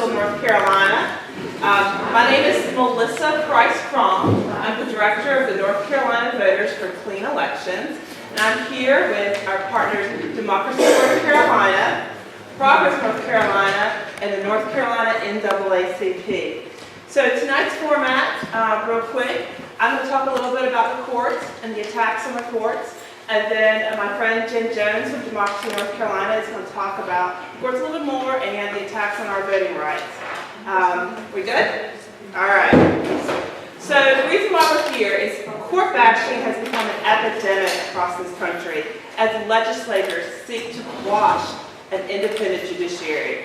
North Carolina. My name is Melissa Price-Crom. I'm the director of the North Carolina Voters for Clean Elections. And I'm here with our partners, Democracy North Carolina, Progress North Carolina, and the North Carolina NAACP. So tonight's format, real quick, I'm going to talk a little bit about the courts and the attacks on the courts. And then my friend Jen Jones from Democracy North Carolina is going to talk about the courts a little bit more and the attacks on our voting rights. We good? All right. So the reason why we're here is court bashing has become an epidemic across this country as legislators seek to quash an independent judiciary.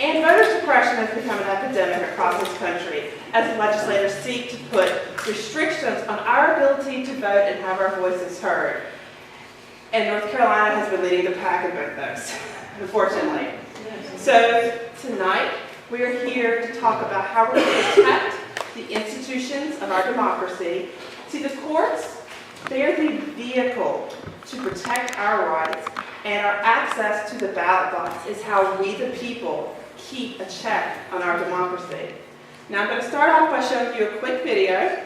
And voter suppression has become an epidemic across this country as legislators seek to put restrictions on our ability to vote and have our voices heard. And North Carolina has been leading the pack in both those, unfortunately. So tonight, we are here to talk about how we're going to protect the institutions of our democracy. See, the courts, they're the vehicle to protect our rights, and our access to the ballot box is how we, the people, keep a check on our democracy. Now, I'm going to start off by showing you a quick video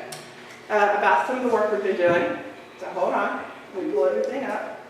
about some of the work we've been doing. So hold on. Let me pull everything up.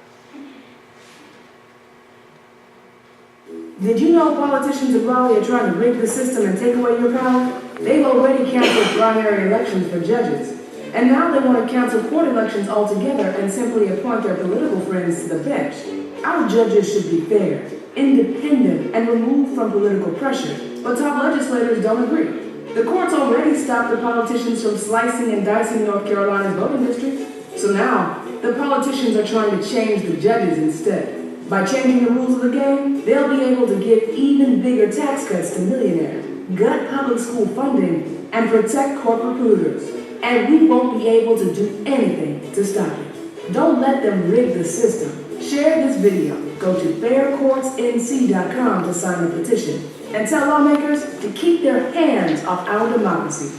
Did you know politicians in Raleigh are trying to rig the system and take away your power? They've already canceled primary elections for judges. And now they want to cancel court elections altogether and simply appoint their political friends to the bench. Our judges should be fair, independent, and removed from political pressure. But top legislators don't agree. The courts already stopped the politicians from slicing and dicing North Carolina's voting districts. So now, the politicians are trying to change the judges instead. By changing the rules of the game, they'll be able to give even bigger tax cuts to millionaires, gut public school funding, and protect corporate polluters. And we won't be able to do anything to stop it. Don't let them rig the system. Share this video. Go to faircourtsnc.com to sign the petition. And tell lawmakers to keep their hands off our democracy.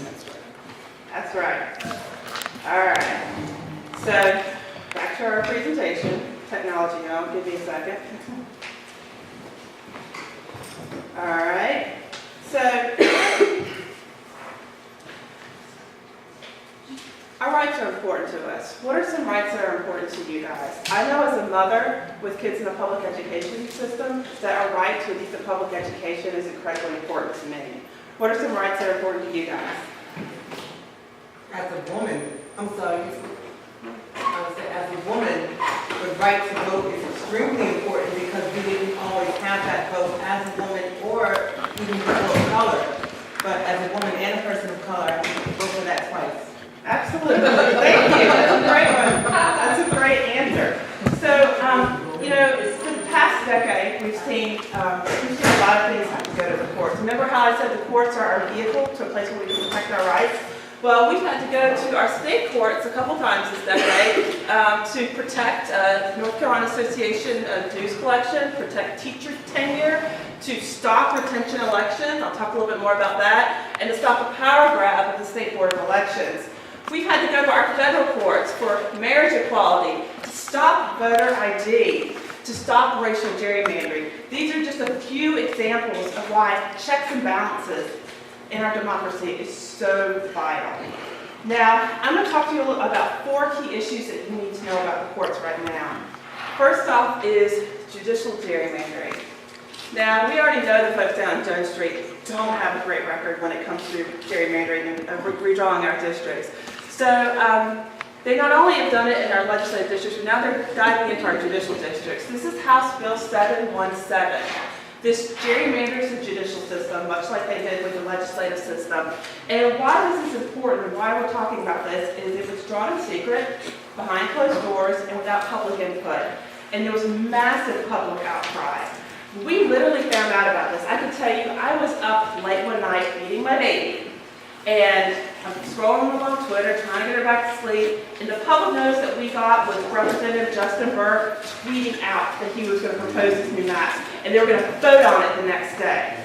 That's right. All right. So, back to our presentation. Technology, y'all. Give me a second. All right. So, our rights are important to us. What are some rights that are important to you guys? I know as a mother with kids in the public education system that our right to a decent public education is incredibly important to me. What are some rights that are important to you guys? As a woman, I'm sorry, I would say as a woman, the right to vote is extremely important because we didn't always have that vote as a woman or even people of color. But as a woman and a person of color, I vote for that twice. Absolutely. Thank you. That's a great one. That's a great answer. So, you know, for the past decade, we've seen a lot of things have to go to the courts. Remember how I said the courts are our vehicle to a place where we can protect our rights? Well, we've had to go to our state courts a couple times this decade to protect North Carolina Association dues collection, protect teacher tenure, to stop retention elections, I'll talk a little bit more about that, and to stop the power grab of the State Board of Elections. We've had to go to our federal courts for marriage equality, to stop voter ID, to stop racial gerrymandering. These are just a few examples of why checks and balances in our democracy is so vital. Now, I'm going to talk to you about 4 key issues that you need to know about the courts right now. First off is judicial gerrymandering. Now, we already know the folks down Jones Street don't have a great record when it comes to gerrymandering and redrawing our districts. So they not only have done it in our legislative districts, but now they're diving into our judicial districts. This is House Bill 717. This gerrymanders the judicial system, much like they did with the legislative system. And why this is important and why we're talking about this is it was drawn in secret, behind closed doors, and without public input. And there was massive public outcry. We literally found out about this. I can tell you, I was up late one night feeding my baby, and I'm scrolling along Twitter, trying to get her back to sleep, and the public notice that we got was Representative Justin Burke tweeting out that he was going to propose this new map, and they were going to vote on it the next day.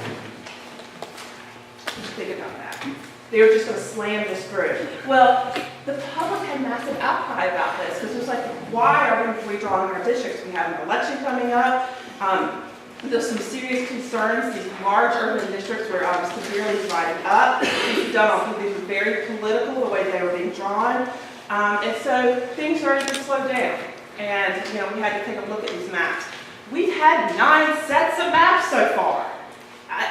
Think about that. They were just going to slam this through. Well, the public had massive outcry about this, because it was like, why are we redrawing our districts? We have an election coming up. There's some serious concerns. These large urban districts where really dried up. These were very political, the way they were being drawn. And so things started to slow down. And, you know, we had to take a look at these maps. We've had 9 sets of maps so far.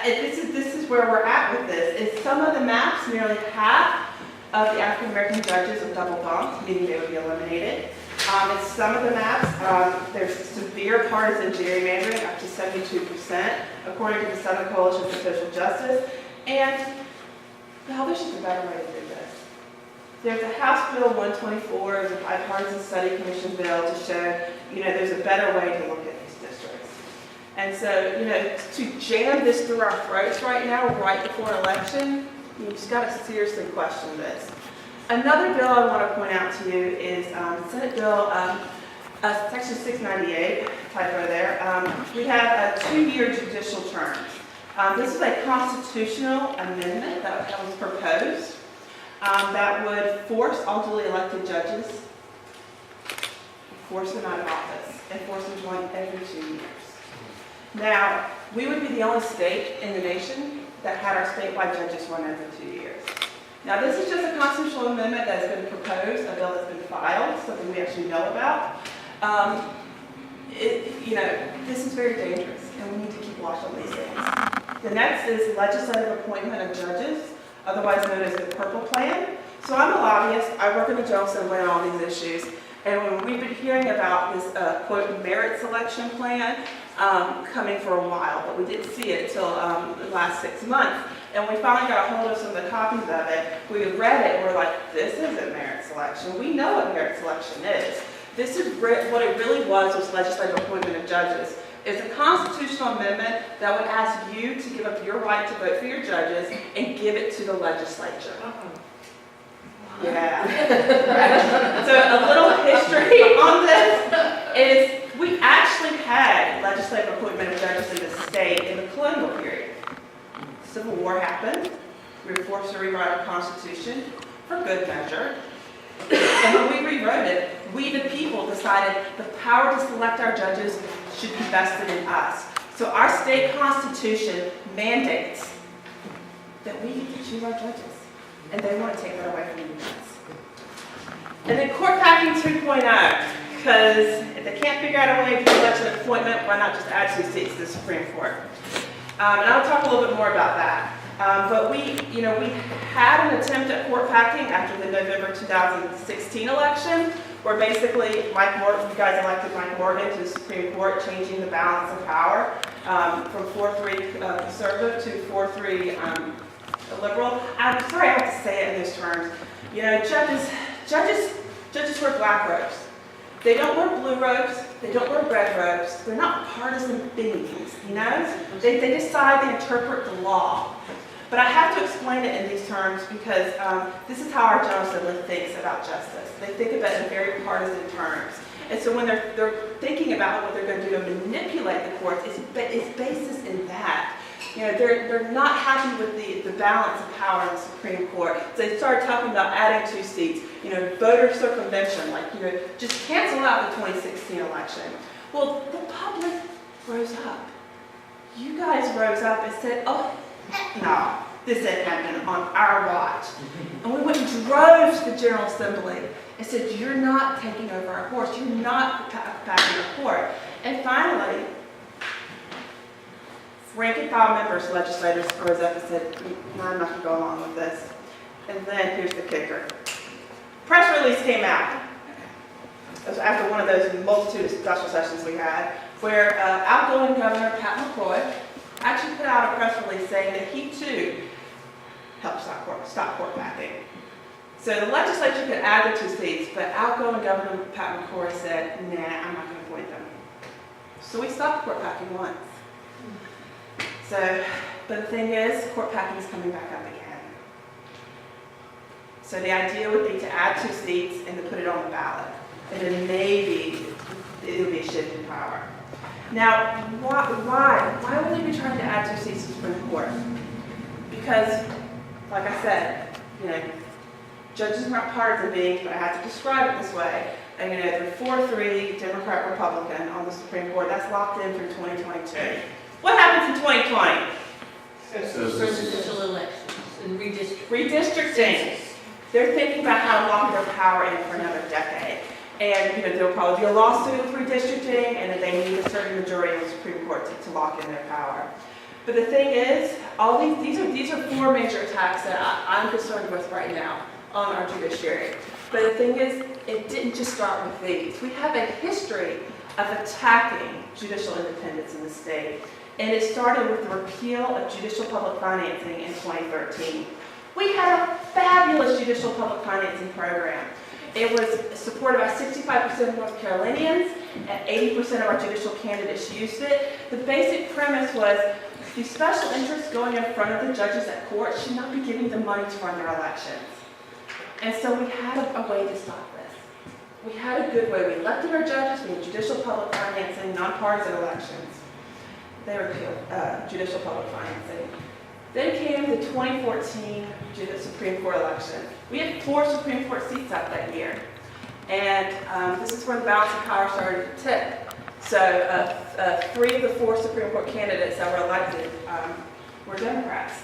This is where we're at with this. Is some of the maps, nearly half of the African American judges are double bumped, meaning they would be eliminated. In some of the maps, there's severe partisan gerrymandering, up to 72%, according to the Southern Coalition for Social Justice. And, well, there's just a better way to do this. There's a House Bill 124, there's a bipartisan study commission bill to show, you know, there's a better way to look at these districts. And so, you know, to jam this through our throats right now, right before an election, you just got to seriously question this. Another bill I want to point out to you is Senate Bill Section 698, typo there. We have a 2-year judicial term. This is a constitutional amendment that was proposed that would force all duly elected judges, force them out of office, and force them to join every 2 years. Now, we would be the only state in the nation that had our statewide judges run every 2 years. Now, this is just a constitutional amendment that has been proposed, a bill that's been filed, something we actually know about. You know, this is very dangerous, and we need to keep watch on these things. The next is legislative appointment of judges, otherwise known as the Purple Plan. So I'm a lobbyist. I work in the General Assembly on all these issues. And when we've been hearing about this, quote, merit selection plan coming for a while, but we didn't see it until the last 6 months. And we finally got a hold of some of the copies of it. We read it and we're like, this isn't merit selection. We know what merit selection is. This is what it really was legislative appointment of judges. It's a constitutional amendment that would ask you to give up your right to vote for your judges and give it to the legislature. Yeah. So a little history on this is we actually had legislative appointment of judges in the state in the colonial period. Civil War happened. We were forced to rewrite our Constitution for good measure. And when we rewrote it, we the people decided the power to select our judges should be vested in us. So our state constitution mandates that we get to choose our judges. And they want to take that away from you guys. And then court packing 2.0, because if they can't figure out a way to do election appointment, why not just add 2 seats to the Supreme Court? And I'll talk a little bit more about that. But we had an attempt at court packing after the November 2016 election, where basically Mike Morgan, you guys elected Mike Morgan to the Supreme Court, changing the balance of power from 4-3 conservative to 4-3 liberal. I'm sorry I have to say it in those terms. You know, judges wear black robes. They don't wear blue robes. They don't wear red robes. They're not partisan beings, you know? They decide, they interpret the law. But I have to explain it in these terms because this is how our General Assembly thinks about justice. They think about it in very partisan terms. And so when they're thinking about what they're going to do to manipulate the courts, it's basis in that. You know, they're not happy with the balance of power in the Supreme Court. So they started talking about adding 2 seats, you know, voter circumvention, like, you know, just cancel out the 2016 election. Well, the public rose up. You guys rose up and said, oh, heck no, this ain't happening on our watch. And we went and drove to the General Assembly and said, you're not taking over our courts. You're not backing the court. And finally, rank and file members, legislators rose up and said, no, I'm not going to go along with this. And then here's the kicker. Press release came out. It was after one of those multitude of special sessions we had, where outgoing Governor Pat McCrory actually put out a press release saying that he too helped stop court packing. So the legislature could add the 2 seats, but outgoing Governor Pat McCrory said, nah, I'm not going to appoint them. So we stopped court packing once. So, but the thing is, court packing is coming back up again. So the idea would be to add 2 seats and to put it on the ballot. And then maybe it would be a shift in power. Now, why would they be trying to add 2 seats to the Supreme Court? Because, like I said, you know, judges are not partisan beings, but I have to describe it this way. And, you know, they're 4-3 Democrat-Republican on the Supreme Court. That's locked in through 2022. What happens in 2020? Presidential election. and redistricting. Redistricting. They're thinking about how to lock their power in for another decade. And, there'll probably be a lawsuit with redistricting, and that they need a certain majority in the Supreme Court to lock in their power. But the thing is, all these are four major attacks that I'm concerned with right now on our judiciary. But the thing is, it didn't just start with these. We have a history of attacking judicial independence in the state. And it started with the repeal of judicial public financing in 2013. We had a fabulous judicial public financing program. It was supported by 65% of North Carolinians, and 80% of our judicial candidates used it. The basic premise was the special interests going in front of the judges at court should not be giving them money to run their elections. And so we had a way to stop this. We had a good way. We elected our judges, we had judicial public financing, nonpartisan elections. They repealed judicial public financing. Then came the 2014 Supreme Court election. We had 4 Supreme Court seats up that year. And this is where the balance of power started to tip. So 3 of the 4 Supreme Court candidates that were elected were Democrats.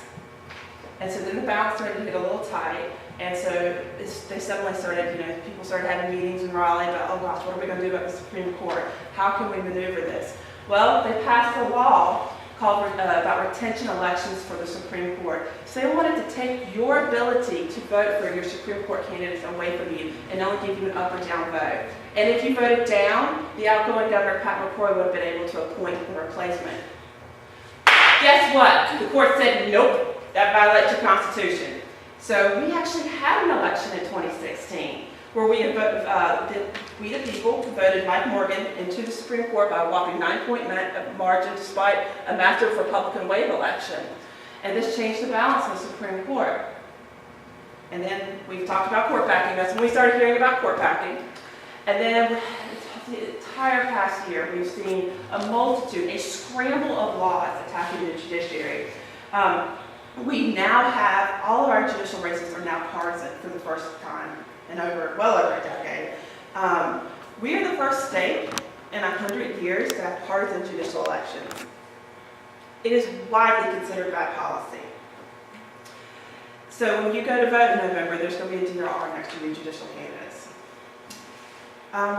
And so then the balance started to get a little tight. And so they suddenly started, people started having meetings in Raleigh about, oh gosh, what are we going to do about the Supreme Court? How can we maneuver this? Well, they passed a law called about retention elections for the Supreme Court. So they wanted to take your ability to vote for your Supreme Court candidates away from you and only give you an up or down vote. And if you voted down, the outgoing governor, Pat McCrory, would have been able to appoint the replacement. Guess what? The court said, nope, that violates your Constitution. So we actually had an election in 2016 where we the people voted Mike Morgan into the Supreme Court by a whopping 9-point margin despite a massive Republican wave election. And this changed the balance in the Supreme Court. And then we've talked about court packing. That's when we started hearing about court packing. And then the entire past year, we've seen a multitude, a scramble of laws attacking the judiciary. We now have, all of our judicial races are now partisan for the first time in well over a decade. We are the first state in 100 years to have partisan judicial elections. It is widely considered bad policy. So when you go to vote in November, there's going to be a DRR next to your judicial candidates.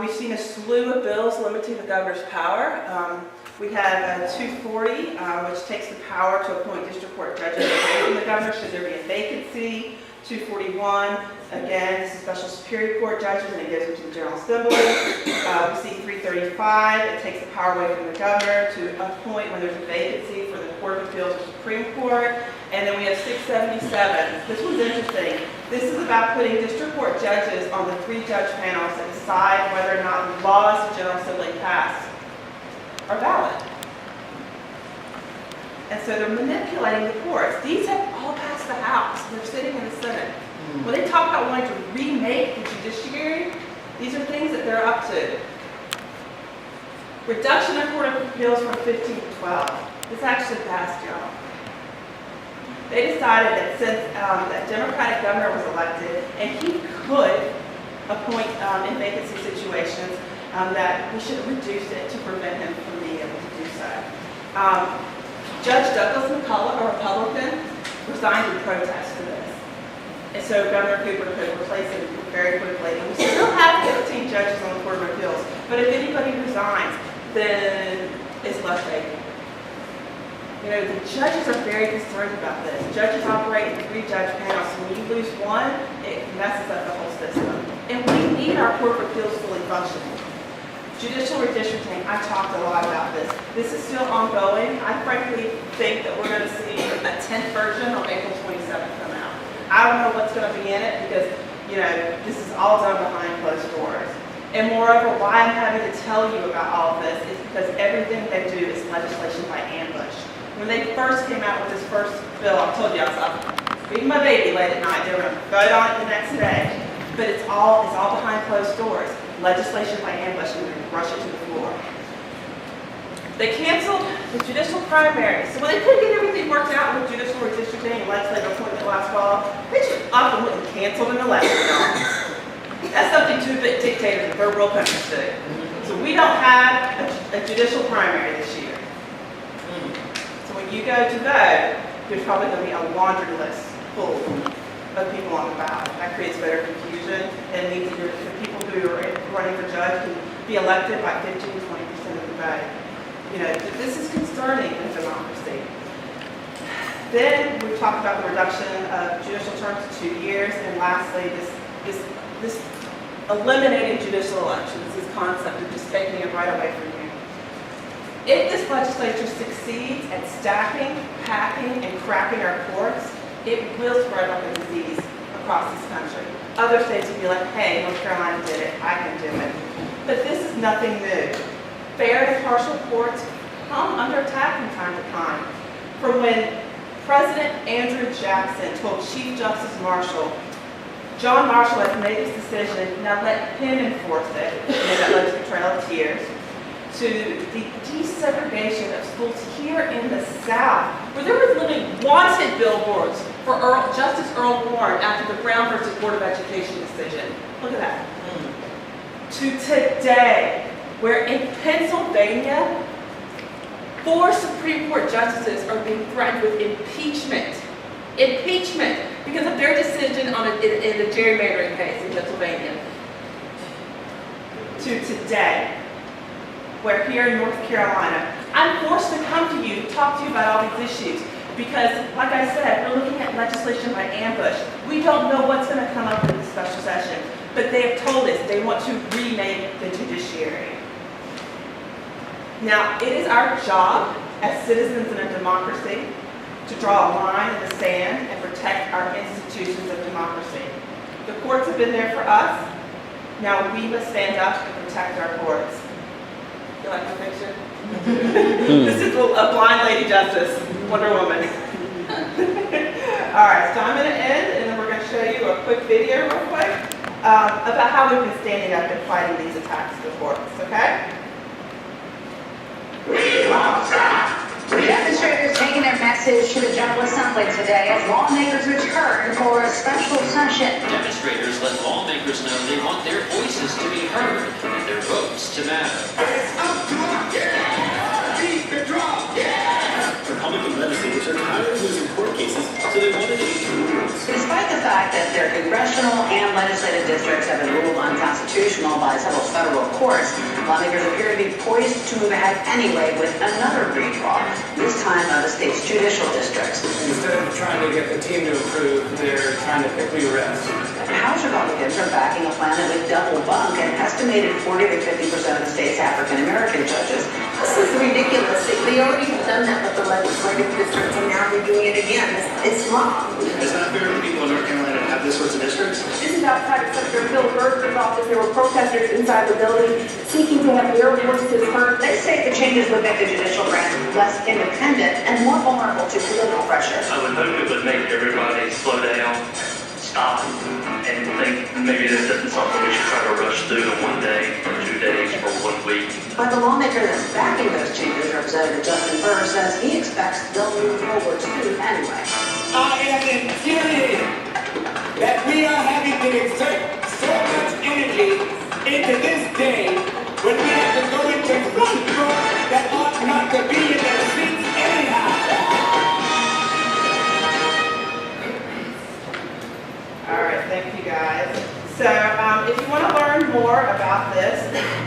We've seen a slew of bills limiting the governor's power. We have 240, which takes the power to appoint district court judges away from the governor should there be a vacancy. 241, again, this is special superior court judges, and it gives them to the General Assembly. We see 335, it takes the power away from the governor to appoint when there's a vacancy for the Court of Appeals or Supreme Court. And then we have 677. This one's interesting. This is about putting district court judges on the 3-judge panels that decide whether or not the laws the General Assembly passed are valid. And so they're manipulating the courts. These have all passed the House. They're sitting in the Senate. When they talk about wanting to remake the judiciary, these are things that they're up to. Reduction of Court of Appeals from 15 to 12. This actually passed, y'all. They decided that since that Democratic governor was elected and he could appoint in vacancy situations, that we should reduce it to prevent him from being able to do so. Judge Douglas McCullough, a Republican, resigned in protest to this. And so Governor Cooper could replace him very quickly. And we still have 15 judges on the Court of Appeals, but if anybody resigns, then it's left vacant. The judges are very concerned about this. Judges operate in 3-judge panels, so when you lose one, it messes up the whole system. And we need our Court of Appeals fully functioning. Judicial redistricting, I talked a lot about this. This is still ongoing. I frankly think that we're going to see a 10th version on April 27th come out. I don't know what's going to be in it because, this is all done behind closed doors. And moreover, why I'm having to tell you about all of this is because everything they do is legislation by ambush. When they first came out with this first bill, I told you I was feeding my baby late at night. They were going to vote on it the next day. But it's all behind closed doors. Legislation by ambush, and we're going to rush it to the floor. They canceled the judicial primaries. So when they couldn't get everything worked out with judicial redistricting and legislative appointment last fall, they just up and went and canceled an election. That's something 2 big dictators in third world countries do. So we don't have a judicial primary this year. So when you go to vote, there's probably going to be a laundry list full of people on the ballot. That creates better confusion, and means that the people who are running for judge can be elected by 15 to 20% of the vote. You know, this is concerning in democracy. Then we talked about the reduction of judicial terms to 2 years, and lastly, this eliminating judicial elections, this concept of just taking it right away from you. If this legislature succeeds at stacking, packing, and cracking our courts, it will spread like a disease across this country. Other states will be like, hey, North Carolina did it, I can do it. But this is nothing new. Fair and impartial courts come under attack from time to time. From when President Andrew Jackson told Chief Justice Marshall, John Marshall has made his decision, now let him enforce it, and that led to the Trail of Tears, to the desegregation of schools here in the South, where there was literally wanted billboards for Justice Earl Warren after the Brown versus Board of Education decision. Look at that. To today, where in Pennsylvania, 4 Supreme Court justices are being threatened with impeachment. Impeachment because of their decision on in the gerrymandering case in Pennsylvania. To today, where here in North Carolina, I'm forced to come to you, talk to you about all these issues, because, like I said, we're looking at legislation by ambush. We don't know what's going to come up in the special session, but they have told us they want to remake the judiciary. Now, it is our job as citizens in a democracy to draw a line in the sand and protect our institutions of democracy. The courts have been there for us. Now we must stand up and protect our courts. You like my picture? This is a blind lady justice, Wonder Woman. All right, so I'm going to end, and then we're going to show you a quick video real quick about how we've been standing up and fighting these attacks to the courts, okay? Demonstrators taking their message to the General Assembly today as lawmakers return for a special session. Demonstrators let lawmakers know they want their voices to be heard and their votes to matter. It's up to us, yeah! Beat the drum, yeah! Republican legislators are tired of losing court cases, so they wanted to change the rules. Despite the fact that their congressional and legislative districts have been ruled unconstitutional by several federal courts, lawmakers appear to be poised to move ahead anyway with another redraw, this time of the state's judicial districts. Instead of trying to get the team to approve, they're trying to quickly rest. House Republicans are backing a plan that would double bunk an estimated 40 to 50% of the state's African-American judges. This is ridiculous. They already have done that with the legislative district, and now they're doing it again. It's wrong. It's not fair for people in North Carolina to have this sorts of districts. This is outside of Senator Bill Berger's office. There were protesters inside the building seeking to have their voices heard. They say the changes would make the judicial branch less independent and more vulnerable to political pressure. I would hope it would make everybody slow down, stop, and think maybe this isn't something we should try to rush through in 1 day, or 2 days, or 1 week. But the lawmaker that's backing those changes, Representative Justin Burr, says he expects they'll move forward too anyway. I am infuriated that we are having to exert so much energy into this day when we have to go into one group that ought not to be in their seats anyhow. All right, thank you guys. So if you want to learn more about this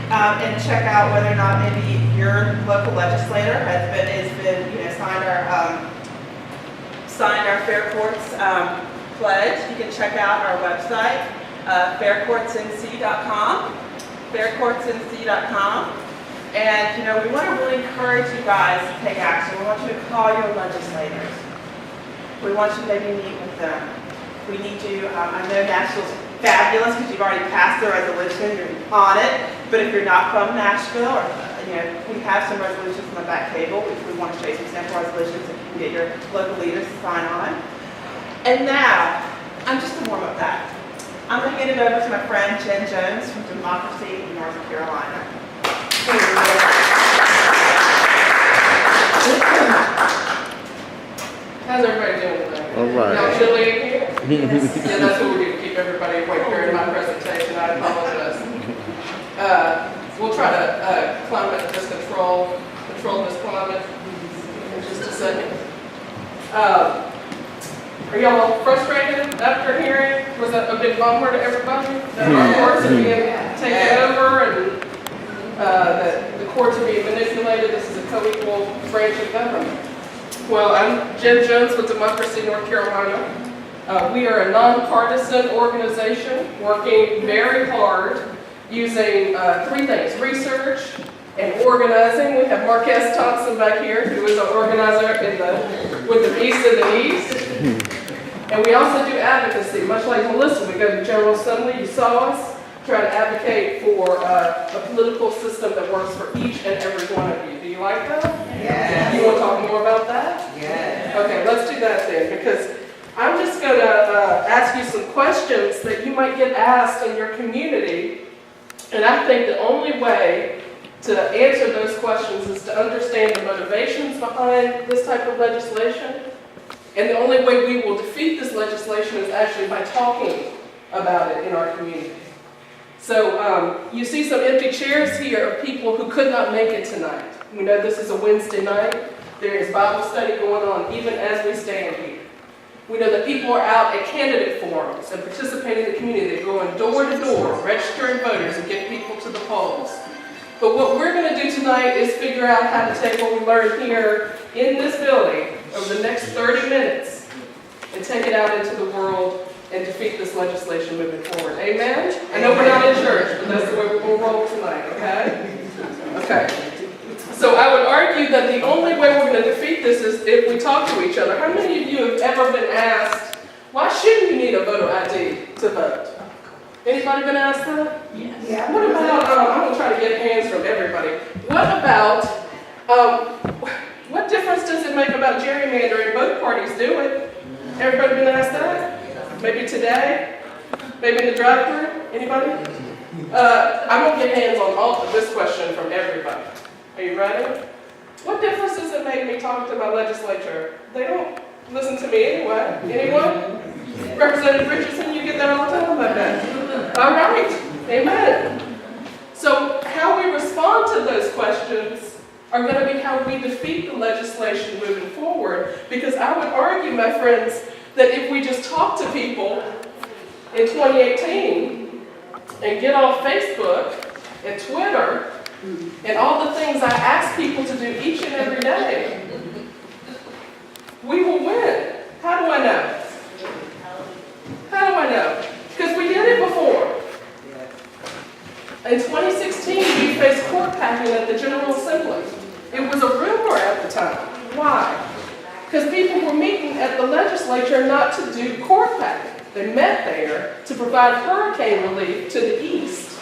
and check out whether or not maybe your local legislator has been signed our Fair Courts pledge, you can check out our website, faircourtsnc.com, faircourtsnc.com. And we want to really encourage you guys to take action. We want you to call your legislators. We want you to maybe meet with them. We need you, I know Nashville's fabulous because you've already passed the resolution, you're on it, but if you're not from Nashville, or we have some resolutions on the back table, which we want to show you some sample resolutions if you can get your local leaders to sign on. And now, just to warm up that, I'm going to hand it over to my friend Jen Jones from Democracy in North Carolina. How's everybody doing today? All right. Y'all chilly in here? Yeah, that's what we do to keep everybody awake during my presentation. I apologize. We'll try to climate just control this climate in just a second. Are y'all frustrated after hearing? Was that a big bummer to everybody? That our courts are being taken over and that the courts are being manipulated? This is a co-equal branch of government. Well, I'm Jen Jones with Democracy North Carolina. We are a nonpartisan organization working very hard using three things: research and organizing. We have Marquez Thompson back here, who is an organizer with the East of the East. And we also do advocacy, much like Melissa. We go to General Assembly, you saw us, try to advocate for a political system that works for each and every one of you. Do you like that? Yes. You want to talk more about that? Yes. Okay, let's do that then, because I'm just going to ask you some questions that you might get asked in your community. And I think the only way to answer those questions is to understand the motivations behind this type of legislation. And the only way we will defeat this legislation is actually by talking about it in our community. So you see some empty chairs here of people who could not make it tonight. We know this is a Wednesday night. There is Bible study going on even as we stand here. We know that people are out at candidate forums and participating in the community. They're going door to door, registering voters and getting people to the polls. But what we're going to do tonight is figure out how to take what we learned here in this building over the next 30 minutes and take it out into the world and defeat this legislation moving forward. Amen? I know we're not in church, but that's the way we're going to roll tonight, okay? Okay. So I would argue that the only way we're going to defeat this is if we talk to each other. How many of you have ever been asked, why shouldn't you need a voter ID to vote? Anybody been asked that? Yes. Yeah. What about, I'm going to try to get hands from everybody. What about, what difference does it make about gerrymandering? Both parties do it. Everybody been asked that? Maybe today? Maybe in the drive-thru? Anybody? I'm going to get hands on all of this question from everybody. Are you ready? What difference does it make me talk to my legislature? They don't listen to me anyway. Anyone? Representative Richardson, you get that all the time, I bet. All right. Amen. So how we respond to those questions are going to be how we defeat the legislation moving forward. Because I would argue, my friends, that if we just talk to people in 2018 and get off Facebook and Twitter and all the things I ask people to do each and every day, we will win. How do I know? How do I know? Because we did it before. In 2016, we faced court packing at the General Assembly. It was a rumor at the time. Why? Because people were meeting at the legislature not to do court packing. They met there to provide hurricane relief to the east.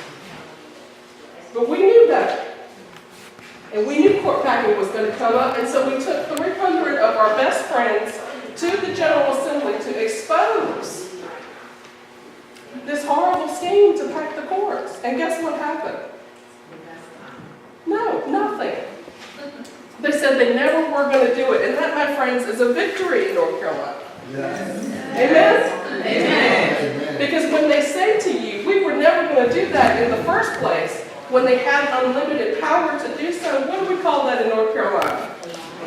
But we knew that. And we knew court packing was going to come up, and so we took 300 of our best friends to the General Assembly to expose this horrible scheme to pack the courts. And guess what happened? No, nothing. They said they never were going to do it. And that, my friends, is a victory in North Carolina. Yes. Amen? Amen? Because when they say to you, we were never going to do that in the first place, when they had unlimited power to do so, what do we call that in North Carolina?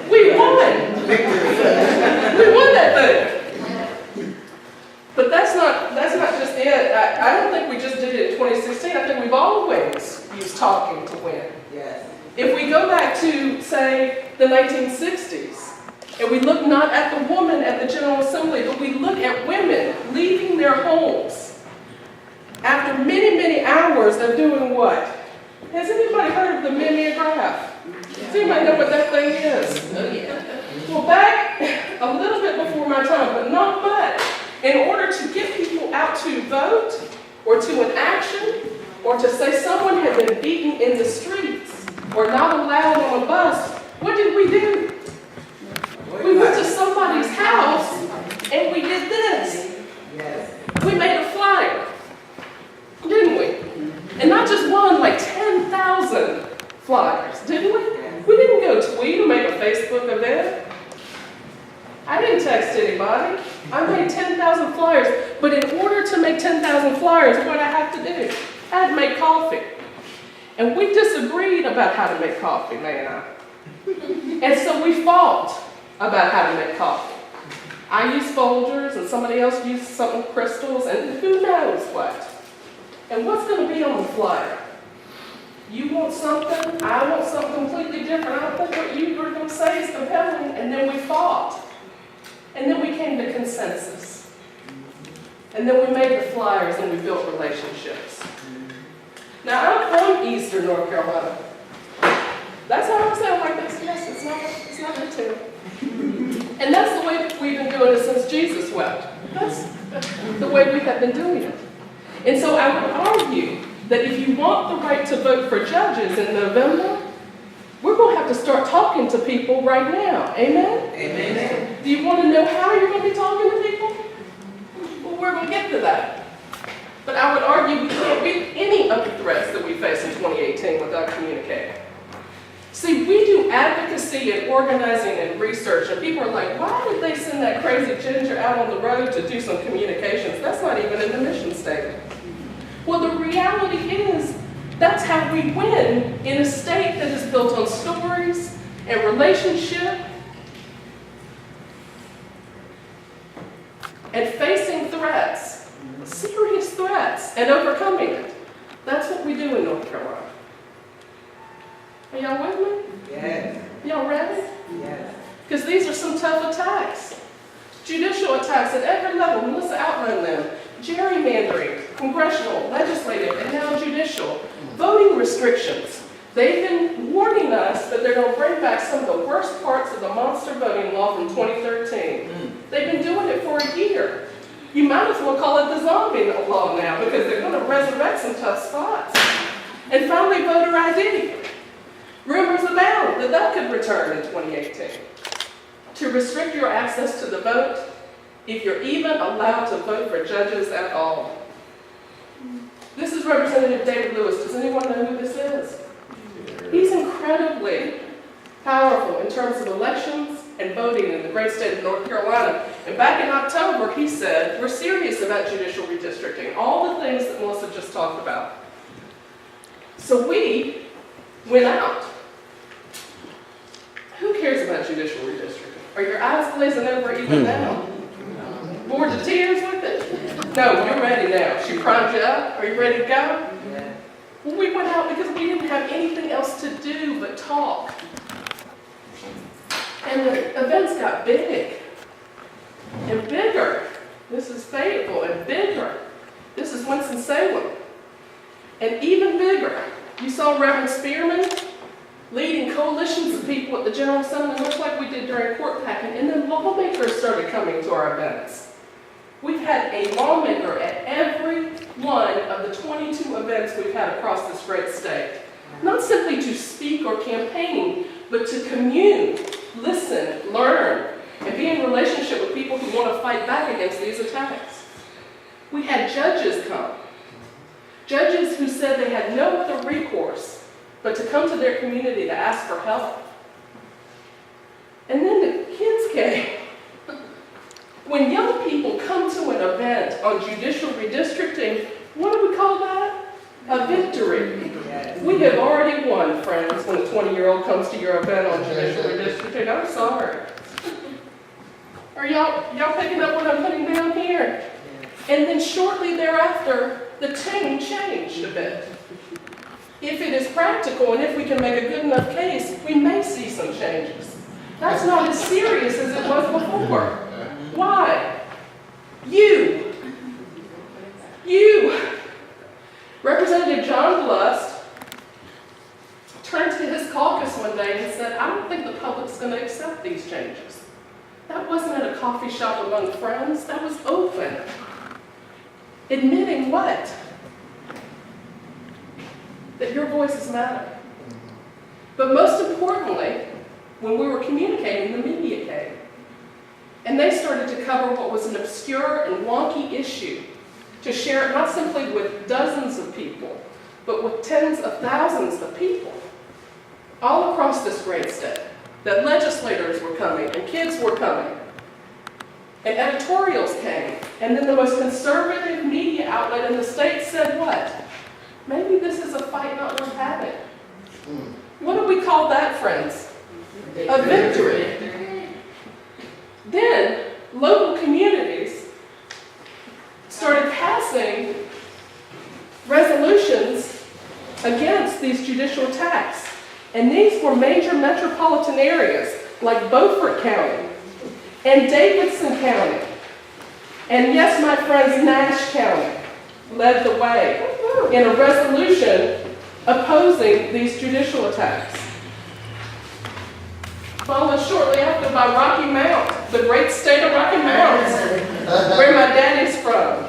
We won. We won that thing. But that's not just it. I don't think we just did it in 2016. I think we've always used talking to win. Yes. If we go back to, say, the 1960s, and we look not at the woman at the General Assembly, but we look at women leaving their homes after many, many hours of doing what? Has anybody heard of the mimeograph? Does anybody know what that thing is? Oh, yeah. Well, back a little bit before my time, but not much. In order to get people out to vote, or to an action, or to say someone had been beaten in the streets, or not allowed on a bus, what did we do? We went to somebody's house, and we did this. Yes. We made a flyer, didn't we? And not just one, like 10,000 flyers, didn't we? We didn't go tweet or make a Facebook event. I didn't text anybody. I made 10,000 flyers. But in order to make 10,000 flyers, what did I have to do? I had to make coffee. And we disagreed about how to make coffee, May and I. And so we fought about how to make coffee. I use Folgers, and somebody else uses something crystals, and who knows what. And what's going to be on the flyer? You want something, I want something completely different. I don't think what you were going to say is compelling. And then we fought. And then we came to consensus. And then we made the flyers and we built relationships. Now, I'm from Eastern North Carolina. That's how I sound like this. Yes, it's not me too. And that's the way we've been doing it since Jesus wept. That's the way we have been doing it. And so I would argue that if you want the right to vote for judges in November, we're going to have to start talking to people right now. Amen? Amen. Do you want to know how you're going to be talking to people? Well, we're going to get to that. But I would argue we can't beat any of the threats that we face in 2018 without communicating. See, we do advocacy and organizing and research, and people are like, why did they send that crazy ginger out on the road to do some communications? That's not even in the mission statement. Well, the reality is, that's how we win in a state that is built on stories and relationship and facing threats, serious threats, and overcoming it. That's what we do in North Carolina. Are y'all with me? Yes. Y'all ready? Yes. Because these are some tough attacks. Judicial attacks at every level. Melissa outlined them. Gerrymandering, congressional, legislative, and now judicial. Voting restrictions. They've been warning us that they're going to bring back some of the worst parts of the monster voting law from 2013. They've been doing it for a year. You might as well call it the zombie law now, because they're going to resurrect some tough spots. And finally, voter ID. Rumors abound that that could return in 2018. To restrict your access to the vote, if you're even allowed to vote for judges at all. This is Representative David Lewis. Does anyone know who this is? He's incredibly powerful in terms of elections and voting in the great state of North Carolina. And back in October, he said, we're serious about judicial redistricting, all the things that Melissa just talked about. So we went out. Who cares about judicial redistricting? Are your eyes glazing over even now? Bored to tears with it? No, you're ready now. She primed you up. Are you ready to go? Yeah. Well, we went out because we didn't have anything else to do but talk. And the events got big and bigger. This is Fayetteville, and bigger. This is Winston-Salem. And even bigger. You saw Reverend Spearman leading coalitions of people at the General Assembly, much like we did during court packing, and then lawmakers started coming to our events. We've had a lawmaker at every one of the 22 events we've had across this great state. Not simply to speak or campaign, but to commune, listen, learn, and be in relationship with people who want to fight back against these attacks. We had judges come. Judges who said they had no other recourse but to come to their community to ask for help. And then the kids came. When young people come to an event on judicial redistricting, what do we call that? A victory. We have already won, friends, when a 20-year-old comes to your event on judicial redistricting. I'm sorry. Are y'all picking up what I'm putting down here? And then shortly thereafter, the tune changed a bit. If it is practical and if we can make a good enough case, we may see some changes. That's not as serious as it was before. Why? You. Representative John Blust turned to his caucus one day and said, I don't think the public's going to accept these changes. That wasn't at a coffee shop among friends. That was open. Admitting what? That your voices matter. But most importantly, when we were communicating, the media came. And they started to cover what was an obscure and wonky issue, to share it not simply with dozens of people, but with tens of thousands of people all across this great state. That legislators were coming and kids were coming. And editorials came. And then the most conservative media outlet in the state said what? Maybe this is a fight not worth having. What do we call that, friends? A victory. Then local communities started passing resolutions against these judicial attacks. And these were major metropolitan areas like Beaufort County and Davidson County. And yes, my friends, Nash County led the way in a resolution opposing these judicial attacks. Followed shortly after by Rocky Mount, the great state of Rocky Mount, where my daddy's from.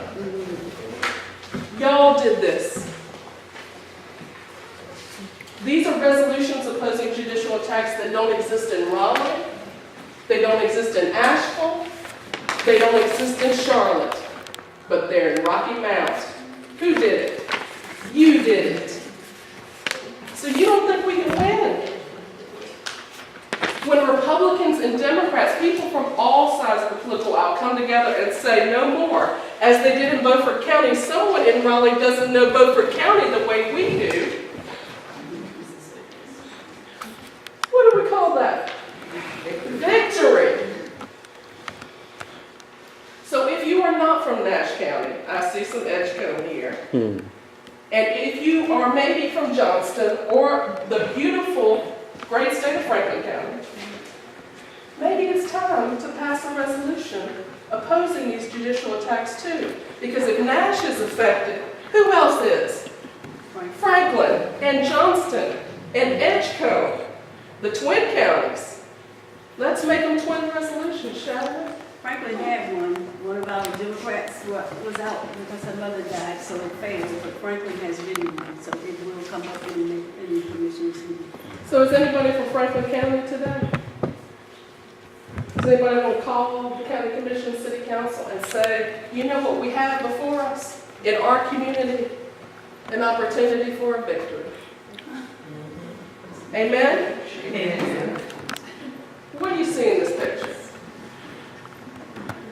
Y'all did this. These are resolutions opposing judicial attacks that don't exist in Raleigh, they don't exist in Asheville, they don't exist in Charlotte, but they're in Rocky Mount. Who did it? You did it. So you don't think we can win? When Republicans and Democrats, people from all sides of the political aisle come together and say no more, as they did in Beaufort County, someone in Raleigh doesn't know Beaufort County the way we do. What do we call that? Victory. So if you are not from Nash County, I see some Edgecombe here, and if you are maybe from Johnston or the beautiful great state of Franklin County, maybe it's time to pass a resolution opposing these judicial attacks too. Because if Nash is affected, who else is? Franklin and Johnston and Edgecombe, the twin counties. Let's make them twin resolutions, shall we? Franklin had one. One of our Democrats was out because her mother died, so it failed. But Franklin has written one, so it will come up in the commission's meeting. So is anybody from Franklin County today? Does anybody want to call the county commission, city council, and say, you know what we have before us in our community? An opportunity for a victory. Amen? Amen. What do you see in this picture?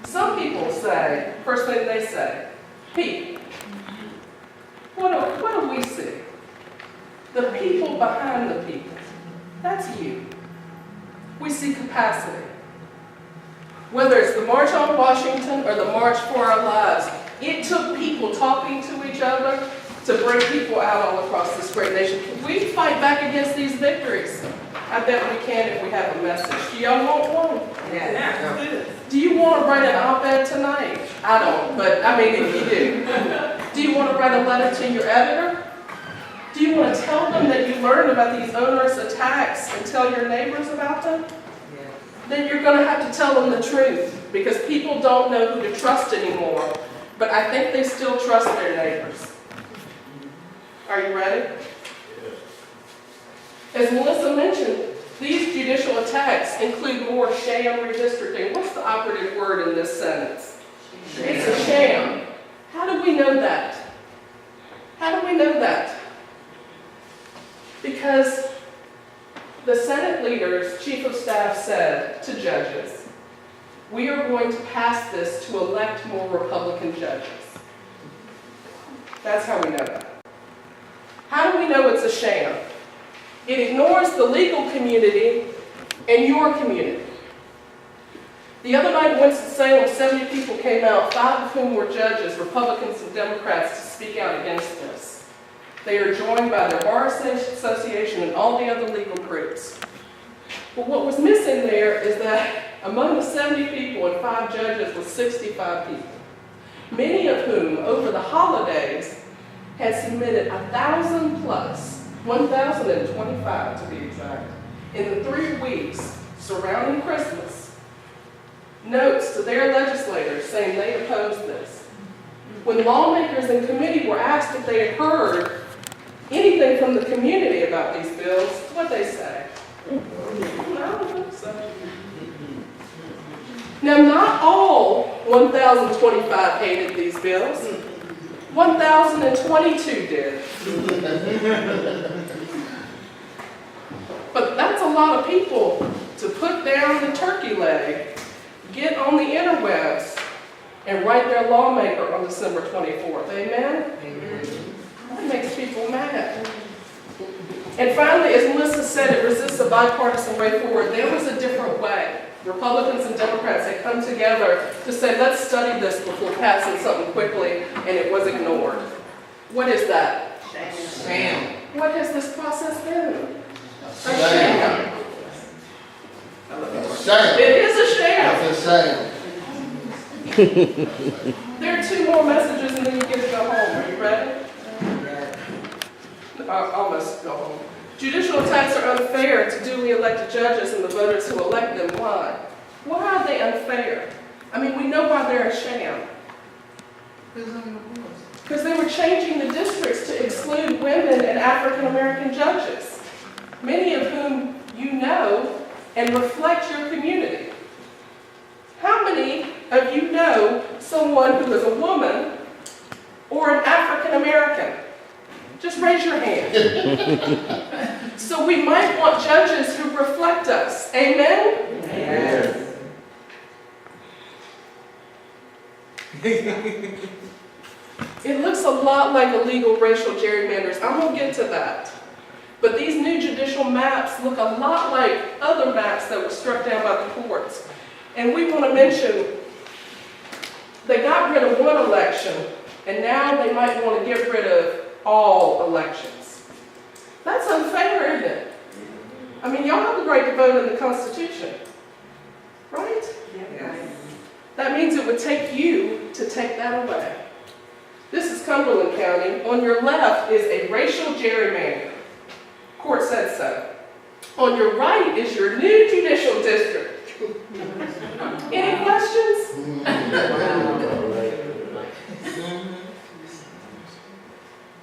Some people say, first thing they say, people. What do we see? The people behind the people. That's you. We see capacity. Whether it's the March on Washington or the March for Our Lives, it took people talking to each other to bring people out all across this great nation. Can we fight back against these victories? I bet we can if we have a message. Do y'all want one? Yeah. Do you want to write an op-ed tonight? I don't, but I mean, if you do you want to write a letter to your editor? Do you want to tell them that you learned about these onerous attacks and tell your neighbors about them? Yeah. Then you're going to have to tell them the truth, because people don't know who to trust anymore, but I think they still trust their neighbors. Are you ready? As Melissa mentioned, these judicial attacks include more sham redistricting. What's the operative word in this sentence? It's a sham. How do we know that? How do we know that? Because the Senate leader's chief of staff said to judges, we are going to pass this to elect more Republican judges. That's how we know that. How do we know it's a sham? It ignores the legal community and your community. The other night in Winston-Salem, 70 people came out, 5 of whom were judges, Republicans and Democrats, to speak out against this. They are joined by their bar association and all the other legal groups. But what was missing there is that among the 70 people and 5 judges was 65 people, many of whom, over the holidays, had submitted 1,000 plus, 1,025 to be exact, in the 3 weeks surrounding Christmas, notes to their legislators saying they opposed this. When lawmakers in committee were asked if they had heard anything from the community about these bills, what'd they say? I don't think so. Now, not all 1,025 hated these bills. 1,022 did. But that's a lot of people to put down the turkey leg, get on the interwebs, and write their lawmaker on December 24th. Amen? Amen. That makes people mad. And finally, as Melissa said, it resists a bipartisan way forward. There was a different way. Republicans and Democrats had come together to say, let's study this before passing something quickly, and it was ignored. What is that? Sham. What has this process been? A sham. Shame. It is a sham. It's a shame. There are 2 more messages and then you get to go home. Are you ready? Almost go home. Judicial attacks are unfair to duly elected judges and the voters who elect them. Why? Why are they unfair? I mean, we know why they're a sham. Because they were changing the districts to exclude women and African American judges, many of whom you know and reflect your community. How many of you know someone who is a woman or an African American? Just raise your hand. So we might want judges who reflect us. Amen? Yes. It looks a lot like illegal racial gerrymanders. I'm going to get to that. But these new judicial maps look a lot like other maps that were struck down by the courts. And we want to mention, they got rid of one election, and now they might want to get rid of all elections. That's unfair, isn't it? I mean, y'all have the right to vote in the Constitution, right? Yes. That means it would take you to take that away. This is Cumberland County. On your left is a racial gerrymander. Court said so. On your right is your new judicial district. Any questions?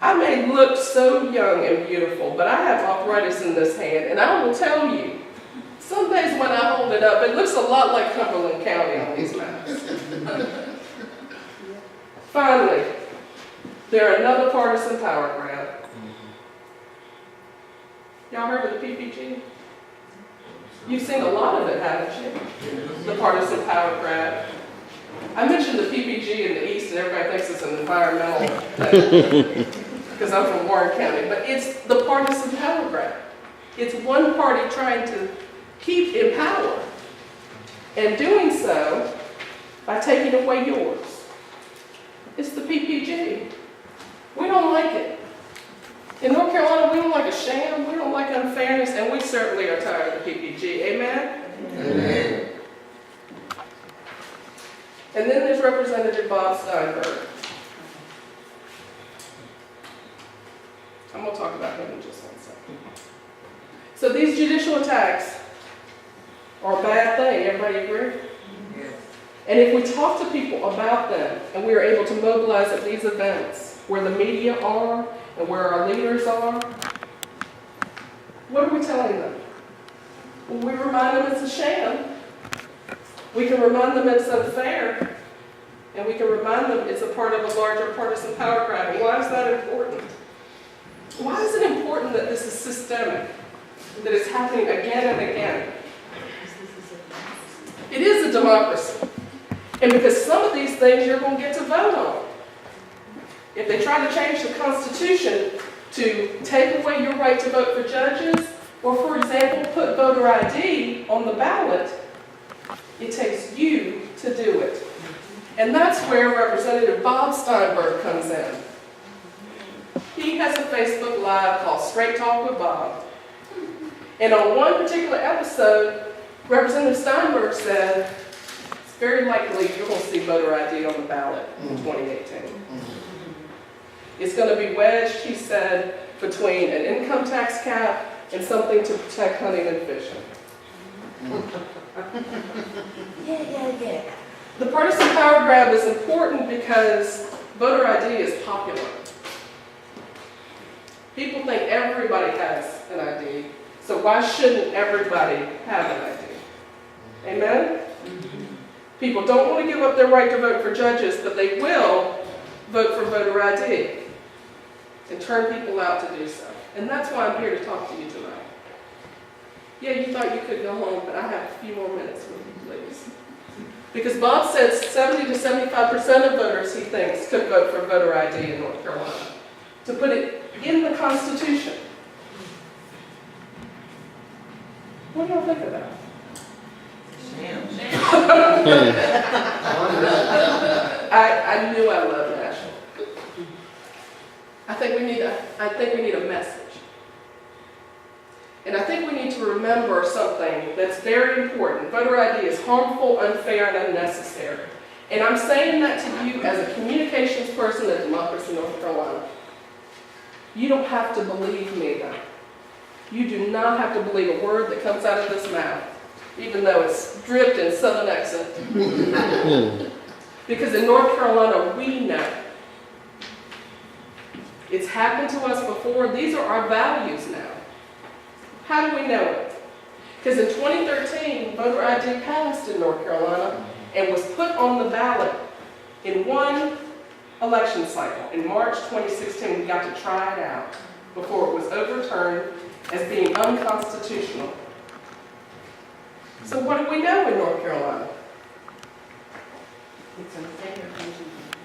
I may look so young and beautiful, but I have arthritis in this hand, and I will tell you, some days when I hold it up, it looks a lot like Cumberland County on these maps. Finally, they're another partisan power grab. Y'all heard of the PPG? You've seen a lot of it, haven't you? The partisan power grab. I mentioned the PPG in the East, and everybody thinks it's an environmental thing, because I'm from Warren County, but it's the partisan power grab. It's one party trying to keep in power, and doing so by taking away yours. It's the PPG. We don't like it. In North Carolina, we don't like a sham, we don't like unfairness, and we certainly are tired of the PPG. Amen? Amen. And then there's Representative Bob Steinberg. I'm going to talk about him in just one second. So these judicial attacks are a bad thing. Everybody agree? Yes. And if we talk to people about them and we are able to mobilize at these events where the media are and where our leaders are, what are we telling them? Well, we remind them it's a sham. We can remind them it's unfair. And we can remind them it's a part of a larger partisan power grab. And why is that important? Why is it important that this is systemic? That it's happening again and again? It is a democracy. And because some of these things you're going to get to vote on. If they try to change the Constitution to take away your right to vote for judges, or for example, put voter ID on the ballot, it takes you to do it. And that's where Representative Bob Steinberg comes in. He has a Facebook Live called Straight Talk with Bob. And on one particular episode, Representative Steinberg said, it's very likely you're going to see voter ID on the ballot in 2018. It's going to be wedged, he said, between an income tax cap and something to protect hunting and fishing. The partisan power grab is important because voter ID is popular. People think everybody has an ID, so why shouldn't everybody have an ID? Amen? People don't want to give up their right to vote for judges, but they will vote for voter ID and turn people out to do so. And that's why I'm here to talk to you tonight. Yeah, you thought you could go home, but I have a few more minutes with you, please. Because Bob says 70 to 75% of voters, he thinks, could vote for voter ID in North Carolina. To put it in the Constitution. What do y'all think of that? I knew I loved Nashville. I think we need a message. And I think we need to remember something that's very important. Voter ID is harmful, unfair, and unnecessary. And I'm saying that to you as a communications person at Democracy North Carolina. You don't have to believe me, though. You do not have to believe a word that comes out of this mouth, even though it's dripped in Southern accent. Because in North Carolina, we know. It's happened to us before. These are our values now. How do we know it? Because in 2013, voter ID passed in North Carolina and was put on the ballot in one election cycle. In March 2016, we got to try it out before it was overturned as being unconstitutional. So what do we know in North Carolina? It's unfair,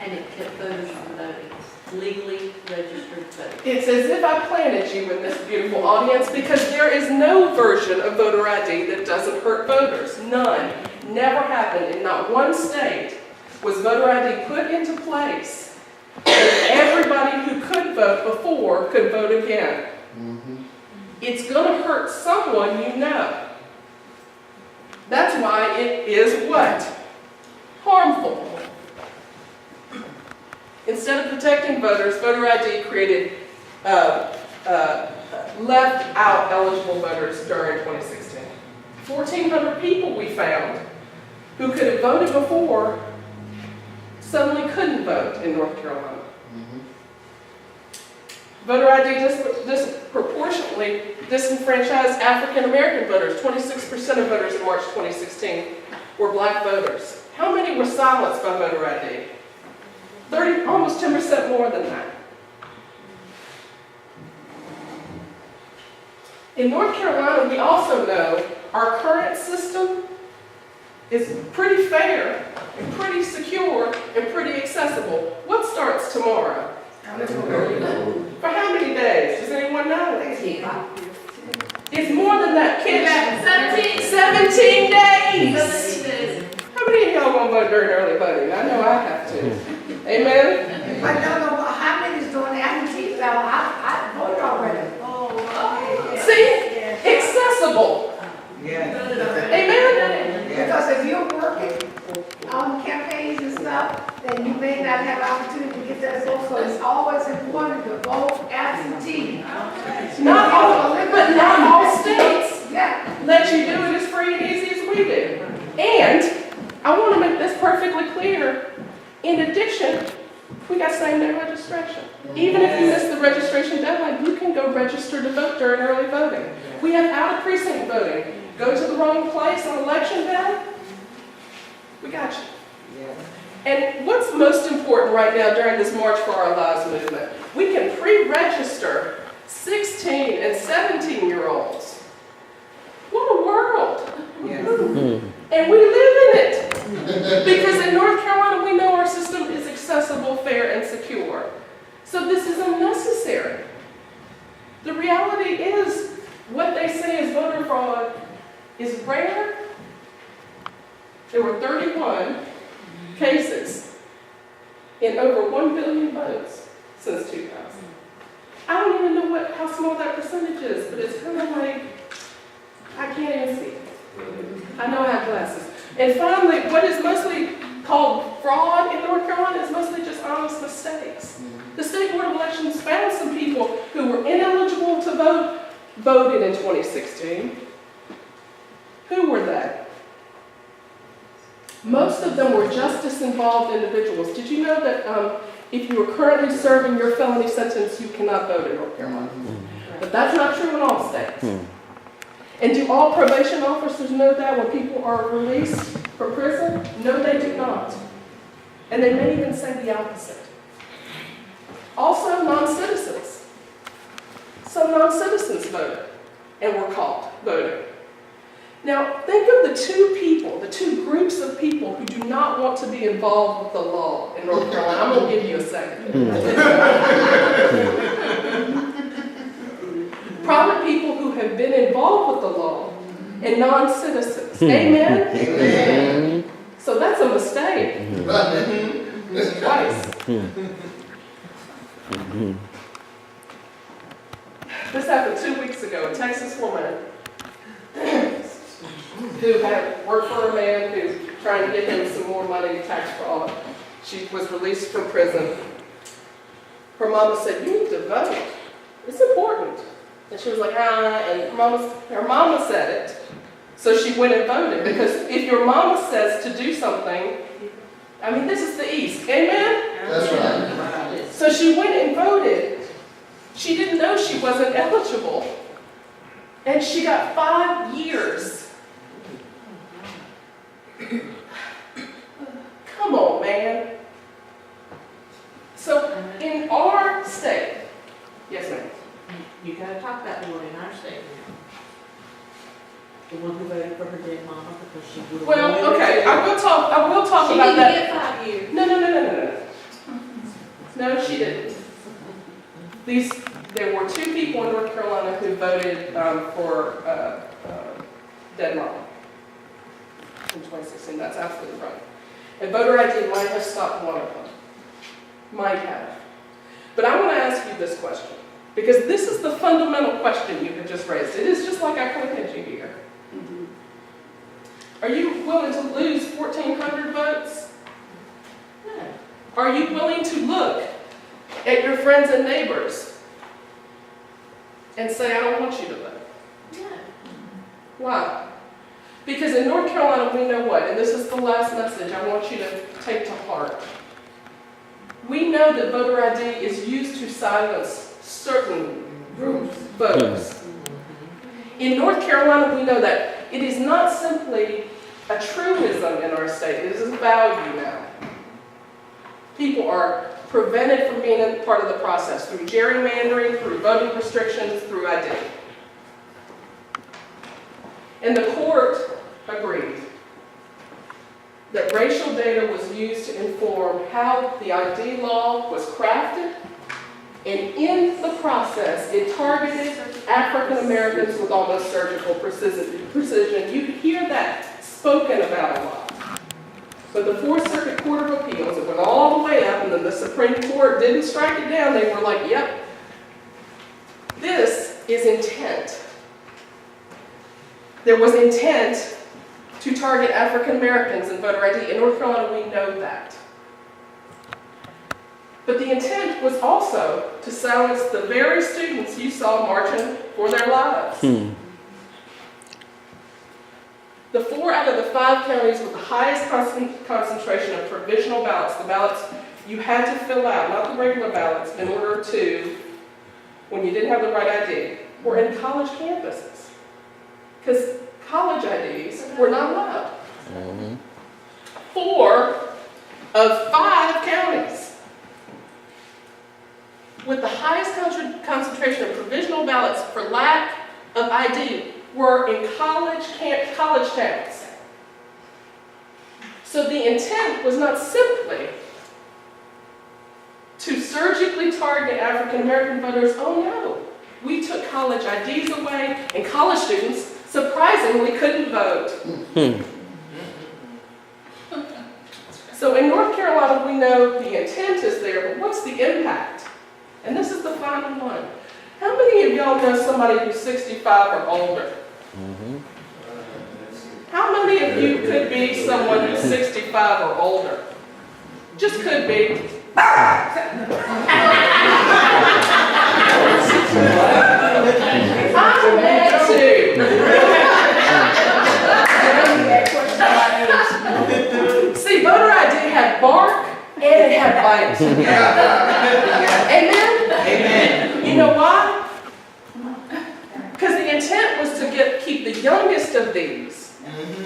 and it kept voters from voting. Legally registered voters. It's as if I planted you in this beautiful audience, because there is no version of voter ID that doesn't hurt voters. None. Never happened. In not one state was voter ID put into place and everybody who could vote before could vote again. It's going to hurt someone you know. That's why it is what? Harmful. Instead of protecting voters, voter ID created left out eligible voters during 2016. 1,400 people we found who could have voted before suddenly couldn't vote in North Carolina. Voter ID disproportionately disenfranchised African American voters. 26% of voters in March 2016 were black voters. How many were silenced by voter ID? Almost 10% more than that. In North Carolina, we also know our current system is pretty fair and pretty secure and pretty accessible. What starts tomorrow? For how many days? Does anyone know? It's more than that, kids. 17 days. How many of y'all want to vote during early voting? I know I have to. Amen? I don't know how many is doing the absentee ballot. I voted already. See? Accessible. Amen? Because if you're working on campaigns and stuff, then you may not have opportunity to get that vote. So it's always important to vote absentee. Not all, but not all states Yeah. let you do it as free and easy as we do. And I want to make this perfectly clear. In addition, we got same-day registration. Even if you miss the registration deadline, you can go register to vote during early voting. We have out-of-precinct voting. Go to the wrong place on election day, we got you. And what's most important right now during this March for Our Lives movement? We can pre-register 16 and 17-year-olds. What a world! And we live in it. Because in North Carolina, we know our system is accessible, fair, and secure. So this is unnecessary. The reality is, what they say is voter fraud is rare. There were 31 cases in over 1 billion votes since 2000. I don't even know how small that percentage is, but it's kind of like, I can't even see it. I know I have glasses. And finally, what is mostly called fraud in North Carolina is mostly just honest mistakes. The State Board of Elections found some people who were ineligible to vote, voted in 2016. Who were they? Most of them were justice-involved individuals. Did you know that if you are currently serving your felony sentence, you cannot vote in North Carolina? But that's not true in all states. And do all probation officers know that when people are released from prison? No, they do not. And they may even say the opposite. Also, non-citizens. Some non-citizens voted and were caught voting. Now, think of the two groups of people who do not want to be involved with the law in North Carolina. I'm going to give you a second. Probably people who have been involved with the law and non-citizens. Amen? Amen. So that's a mistake. Twice. This happened 2 weeks ago. A Texas woman who had worked for a man who's trying to get him some more money, tax fraud. She was released from prison. Her mama said, "You need to vote. It's important." And she was like, and her mama said it. So she went and voted, because if your mama says to do something, I mean, this is the East. Amen? That's right. So she went and voted. She didn't know she wasn't eligible. And she got 5 years. Come on, man. So in our state, yes, ma'am. You gotta talk about the one in our state. The one who voted for her dead mama because she would have. Well, okay, I will talk She about didn't that. get 5 years. No. No, she didn't. There were 2 people in North Carolina who voted for dead mama in 2016. That's absolutely right. And voter ID might have stopped one of them. Might have. But I want to ask you this question, because this is the fundamental question you had just raised. It is just like I pointed you here. Are you willing to lose 1,400 votes? No. Are you willing to look at your friends and neighbors and say, "I don't want you to vote"? No. Why? Because in North Carolina, we know what, and this is the last message I want you to take to heart. We know that voter ID is used to silence certain groups, votes. In North Carolina, we know that it is not simply a truism in our state, it is a value now. People are prevented from being a part of the process through gerrymandering, through voting restrictions, through ID. And the court agreed that racial data was used to inform how the ID law was crafted, and in the process, it targeted African Americans with almost surgical precision. You hear that spoken about a lot. But the Fourth Circuit Court of Appeals, it went all the way up, and then the Supreme Court didn't strike it down. They were like, yep, this is intent. There was intent to target African Americans in voter ID. In North Carolina, we know that. But the intent was also to silence the very students you saw marching for their lives. The 4 out of the 5 counties with the highest concentration of provisional ballots, the ballots you had to fill out, not the regular ballots, in order to, when you didn't have the right ID, were in college campuses. Because college IDs were not allowed. 4 of 5 counties with the highest concentration of provisional ballots for lack of ID were in college towns. So the intent was not simply to surgically target African American voters. Oh no, we took college IDs away, and college students surprisingly couldn't vote. So in North Carolina, we know the intent is there, but what's the impact? And this is the final one. How many of y'all know somebody who's 65 or older? How many of you could be someone who's 65 or older? Just could be. I'm mad too. See, voter ID had bark and it had bite. Amen? Amen. You know why? Because the intent was to keep the youngest of these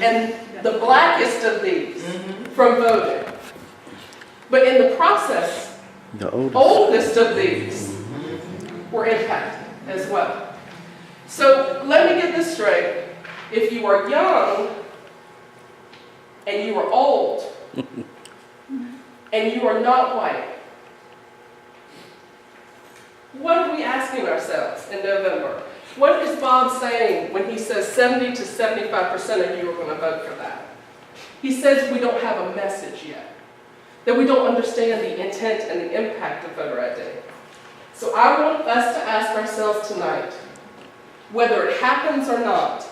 and the blackest of these from voting. But in the process, the oldest of these were impacted as well. So let me get this straight. If you are young and you are old and you are not white, what are we asking ourselves in November? What is Bob saying when he says 70 to 75% of you are going to vote for that? He says we don't have a message yet, that we don't understand the intent and the impact of voter ID. So I want us to ask ourselves tonight, whether it happens or not,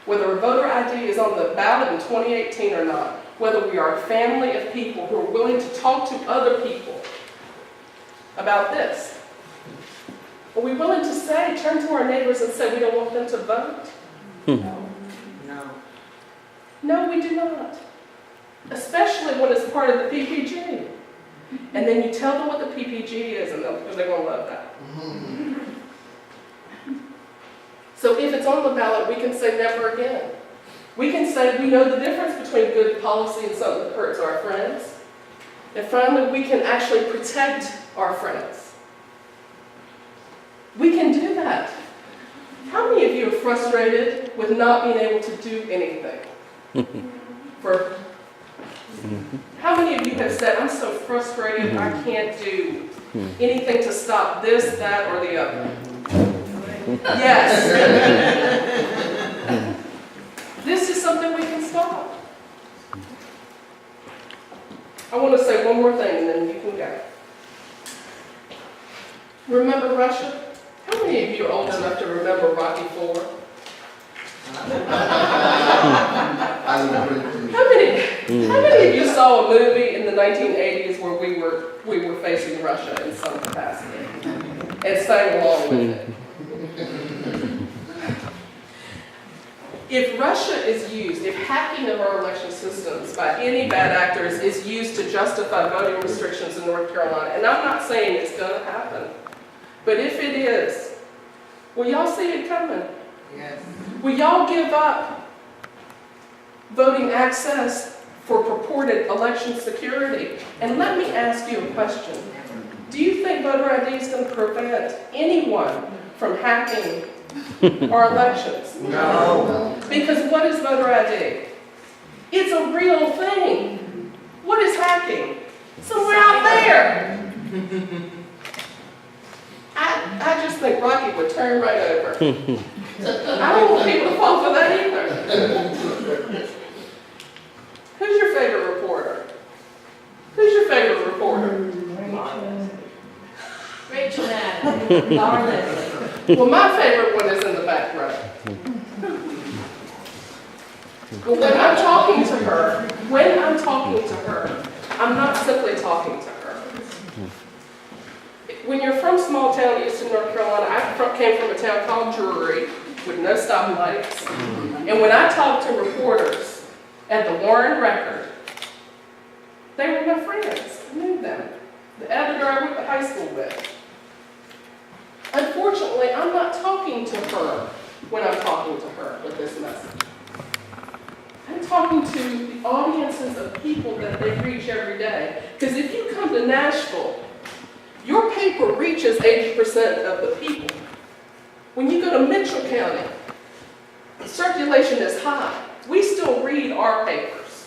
whether a voter ID is on the ballot in 2018 or not, whether we are a family of people who are willing to talk to other people about this. Are we willing to say, turn to our neighbors and say we don't want them to vote? No. No, we do not. Especially when it's part of the PPG. And then you tell them what the PPG is and they're going to love that. So if it's on the ballot, we can say never again. We can say we know the difference between good policy and something that hurts our friends. And finally, we can actually protect our friends. We can do that. How many of you are frustrated with not being able to do anything? How many of you have said, I'm so frustrated, I can't do anything to stop this, that, or the other? Yes. This is something we can stop. I want to say one more thing and then you can go. Remember Russia? How many of you are old enough to remember Rocky IV? How many of you saw a movie in the 1980s where we were facing Russia in some capacity and sang along with it? If Russia is used, if hacking of our election systems by any bad actors is used to justify voting restrictions in North Carolina, and I'm not saying it's going to happen, but if it is, will y'all see it coming? Yes. Will y'all give up voting access for purported election security? And let me ask you a question. Do you think voter ID is going to prevent anyone from hacking our elections? No. Because what is voter ID? It's a real thing. What is hacking? Somewhere out there. I just think Rocky would turn right over. I don't want people to fall for that either. Who's your favorite reporter? Who's your favorite reporter? Rachel Adams, Laura Leslie. Well, my favorite one is in the back row. But when I'm talking to her, I'm not simply talking to her. When you're from small town Eastern North Carolina, I came from a town called Drury with no stoplights. And when I talked to reporters at the Warren Record, they were my friends. I knew them. The editor I went to high school with. Unfortunately, I'm not talking to her when I'm talking to her with this message. I'm talking to the audiences of people that they reach every day. Because if you come to Nashville, your paper reaches 80% of the people. When you go to Mitchell County, the circulation is high. We still read our papers.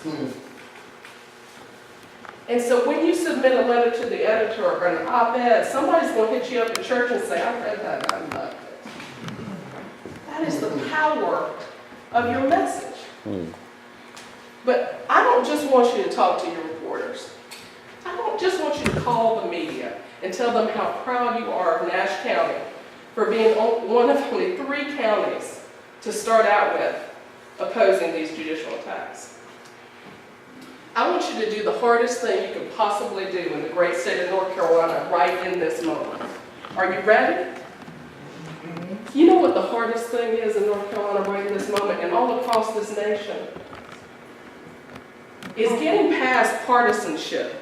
And so when you submit a letter to the editor or an op-ed, somebody's going to hit you up at church and say, I read that and I loved it. That is the power of your message. But I don't just want you to talk to your reporters. I don't just want you to call the media and tell them how proud you are of Nash County for being one of only 3 counties to start out with opposing these judicial attacks. I want you to do the hardest thing you can possibly do in the great state of North Carolina right in this moment. Are you ready? You know what the hardest thing is in North Carolina right in this moment and all across this nation? Is getting past partisanship.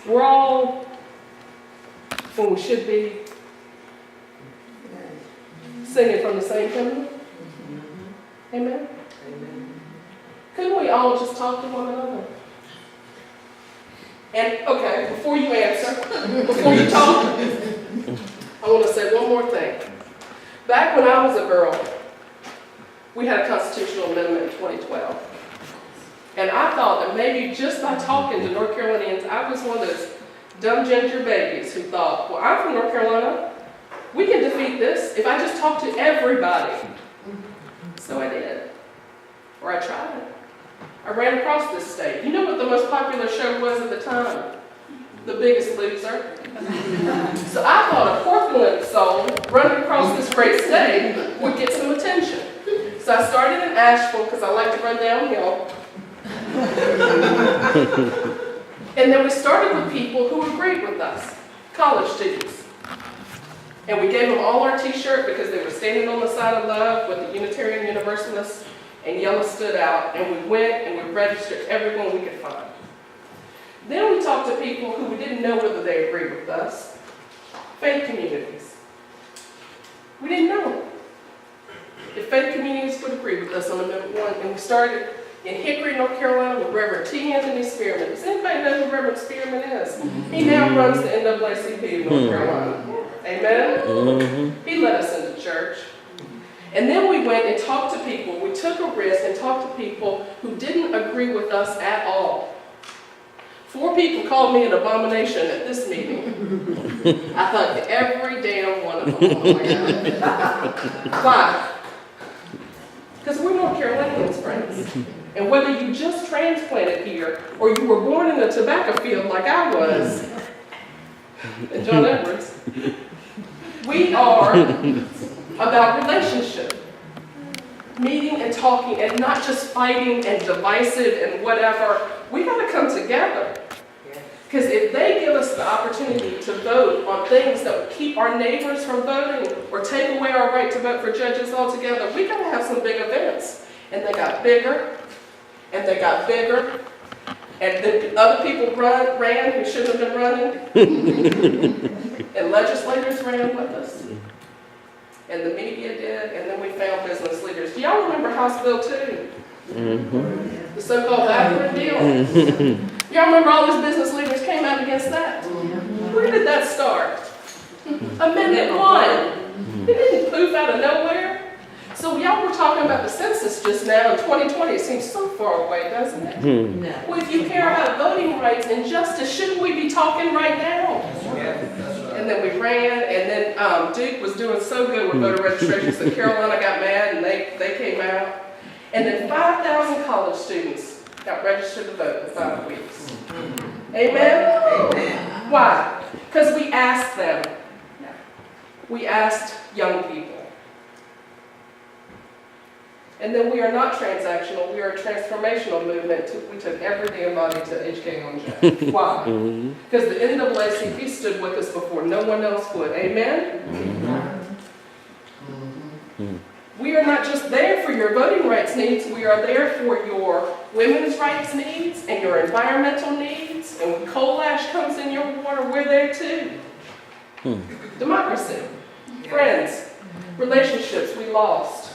We're all, when we should be, singing from the same hymn. Amen? Couldn't we all just talk to one another? And, okay, before you answer, before you talk, I want to say one more thing. Back when I was a girl, we had a constitutional amendment in 2012. And I thought that maybe just by talking to North Carolinians, I was one of those dumb ginger babies who thought, well, I'm from North Carolina. we can defeat this if I just talk to everybody. So I did. Or I tried. I ran across this state. You know what the most popular show was at the time? The Biggest Loser. So I thought a Portland soul running across this great state would get some attention. So I started in Nashville because I like to run downhill. And then we started with people who agreed with us, college students. And we gave them all our t-shirt because they were standing on the side of love with the Unitarian Universalists, and yellow stood out, and we went and we registered everyone we could find. Then we talked to people who we didn't know whether they agreed with us, faith communities. We didn't know if faith communities would agree with us on Amendment 1, and we started in Hickory, North Carolina with Reverend T. Anthony Spearman. Does anybody know who Reverend Spearman is? He now runs the NAACP in North Carolina. Amen? He led us into church. And then we went and talked to people. We took a risk and talked to people who didn't agree with us at all. 4 people called me an abomination at this meeting. I hugged every damn one of them. Oh my God. Why? Because we're North Carolinians, friends. And whether you just transplanted here or you were born in a tobacco field like I was, and John Edwards, we are about relationship. Meeting and talking and not just fighting and divisive and whatever. We got to come together. Because if they give us the opportunity to vote on things that would keep our neighbors from voting or take away our right to vote for judges altogether, we got to have some big events. And they got bigger, and they got bigger, and then other people ran who shouldn't have been running, and legislators ran with us, and the media did, and then we found business leaders. Do y'all remember House Bill 2? The so-called bathroom deal? Y'all remember all these business leaders came out against that? Where did that start? Amendment 1. It didn't poof out of nowhere. So y'all were talking about the census just now in 2020. It seems so far away, doesn't it? No. Well, if you care about voting rights and justice, shouldn't we be talking right now? And then we ran, and then Duke was doing so good with voter registration, so Carolina got mad, and they came out. And then 5,000 college students got registered to vote in 5 weeks. Amen? Amen. Why? Because we asked them. We asked young people. And then we are not transactional, we are a transformational movement. We took every damn body to HK on Jack. Why? Because the NAACP stood with us before no one else would. Amen? We are not just there for your voting rights needs, we are there for your women's rights needs and your environmental needs. And when coal ash comes in your water, we're there too. Democracy. Friends. Relationships we lost.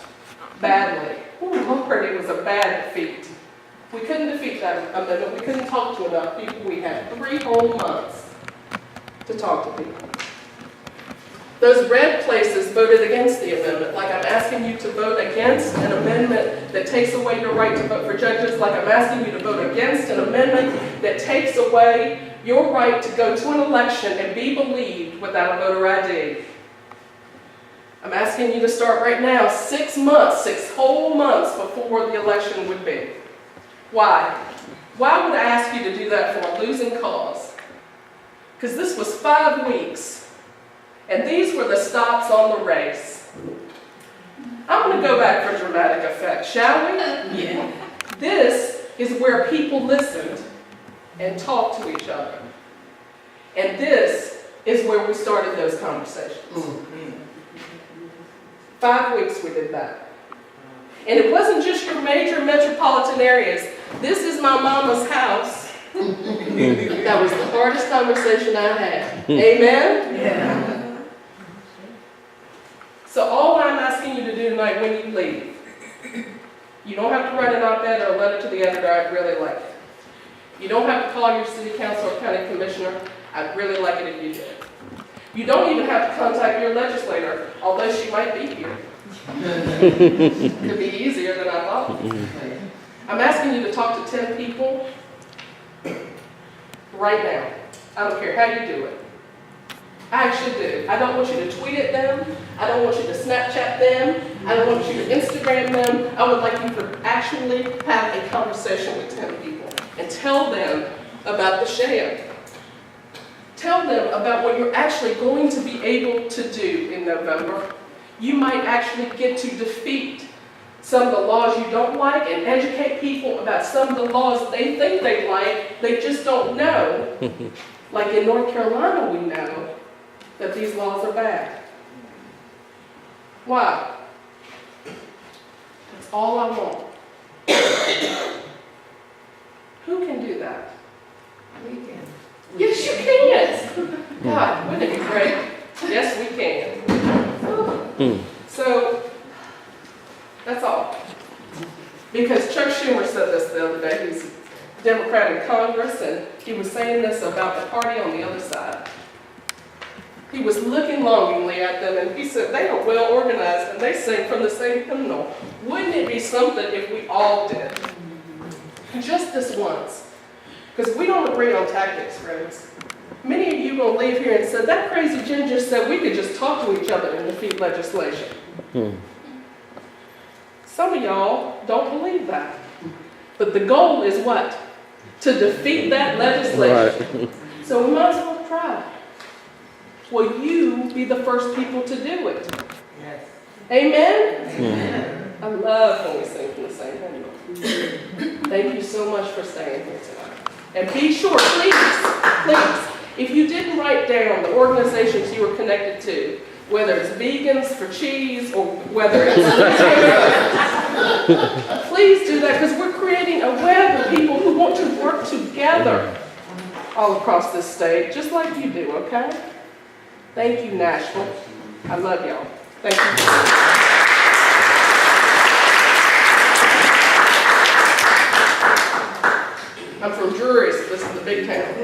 Badly. Oh Lord, it was a bad defeat. We couldn't defeat that amendment. We couldn't talk to enough people. We had 3 whole months to talk to people. Those red places voted against the amendment, like I'm asking you to vote against an amendment that takes away your right to vote for judges, like I'm asking you to vote against an amendment that takes away your right to go to an election and be believed without a voter ID. I'm asking you to start right now, 6 months, 6 whole months before the election would be. Why? Why would I ask you to do that for a losing cause? Because this was 5 weeks, and these were the stops on the race. I'm going to go back for dramatic effect, shall we? Yeah. This is where people listened and talked to each other. And this is where we started those conversations. 5 weeks we did that. And it wasn't just your major metropolitan areas. This is my mama's house. That was the hardest conversation I had. Amen? Yeah. So all I'm asking you to do tonight when you leave, you don't have to write an op-ed or a letter to the editor, I'd really like it. You don't have to call your city council or county commissioner, I'd really like it if you did. You don't even have to contact your legislator, although she might be here. Could be easier than I thought. I'm asking you to talk to 10 people right now. I don't care how you do it. I actually do. I don't want you to tweet at them. I don't want you to Snapchat them. I don't want you to Instagram them. I would like you to actually have a conversation with 10 people and tell them about the sham. Tell them about what you're actually going to be able to do in November. You might actually get to defeat some of the laws you don't like and educate people about some of the laws they think they like, they just don't know. Like in North Carolina, we know that these laws are bad. Why? That's all I want. Who can do that? We can. Yes, you can. God, wouldn't it be great? Yes, we can. So, that's all. Because Chuck Schumer said this the other day. He's a Democrat in Congress, and he was saying this about the party on the other side. He was looking longingly at them, and he said, they are well organized, and they sing from the same hymnal. Wouldn't it be something if we all did? Just this once. Because we don't agree on tactics, friends. Many of you will leave here and say, that crazy ginger said we could just talk to each other and defeat legislation. Some of y'all don't believe that. But the goal is what? To defeat that legislation. Right. So we might as well try. Will you be the first people to do it? Yes. Amen? Amen. I love when we sing from the same hymnal. Thank you so much for staying here tonight. And be sure, please, if you didn't write down the organizations you were connected to, whether it's Vegans for Cheese or whether it's please do that, because we're creating a web of people who want to work together all across this state, just like you do, okay? Thank you, Nashville. I love y'all. Thank you. I'm from Drury, so this is the big town.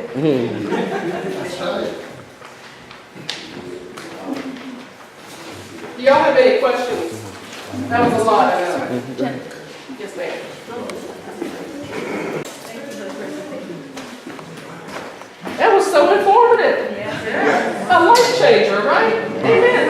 Do y'all have any questions? That was a lot, I know. Yes, ma'am. That was so informative. A life changer, right? Amen.